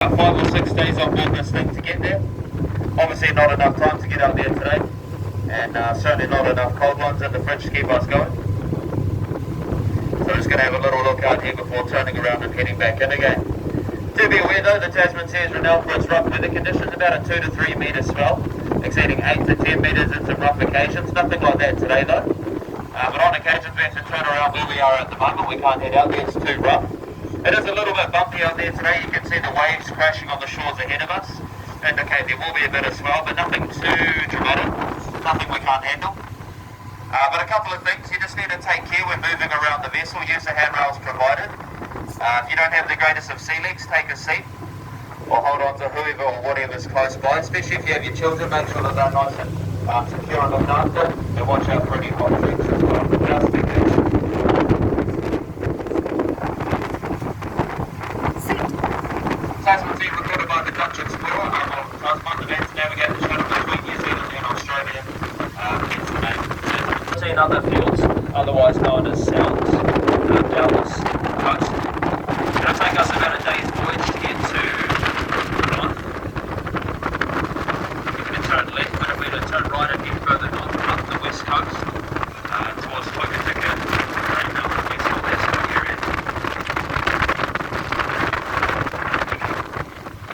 About 5 or 6 days on board this thing to get there. Obviously not enough time to get out there today, and certainly not enough cold ones in the fridge to keep us going. So just going to have a little look out here before turning around and heading back in again. Do be aware though, the Tasman Seas Renown for its rough weather conditions, about a 2 to 3 metre swell, exceeding 8 to 10 metres in some rough occasions. Nothing like that today though. But on occasions we have to turn around where we are at the moment. We can't head out there, it's too rough. It is a little bit bumpy out there today. You can see the waves crashing on the shores ahead of us. Indicate there will be a bit of swell, but nothing too dramatic. Nothing we can't handle. But a couple of things, you just need to take care when moving around the vessel. Use the handrails provided. If you don't have the greatest of sea legs, take a seat or hold on to whoever or whatever's close by. Especially if you have your children, make sure that they're nice and secure and looked after. And watch out for any hot drinks as well. Just be good. Tasman Sea recorded by the Dutch Explorer of Tasman, the man to navigate the channel between New Zealand and Australia. Hence the name. 13 other fields, otherwise known as sounds, doubtless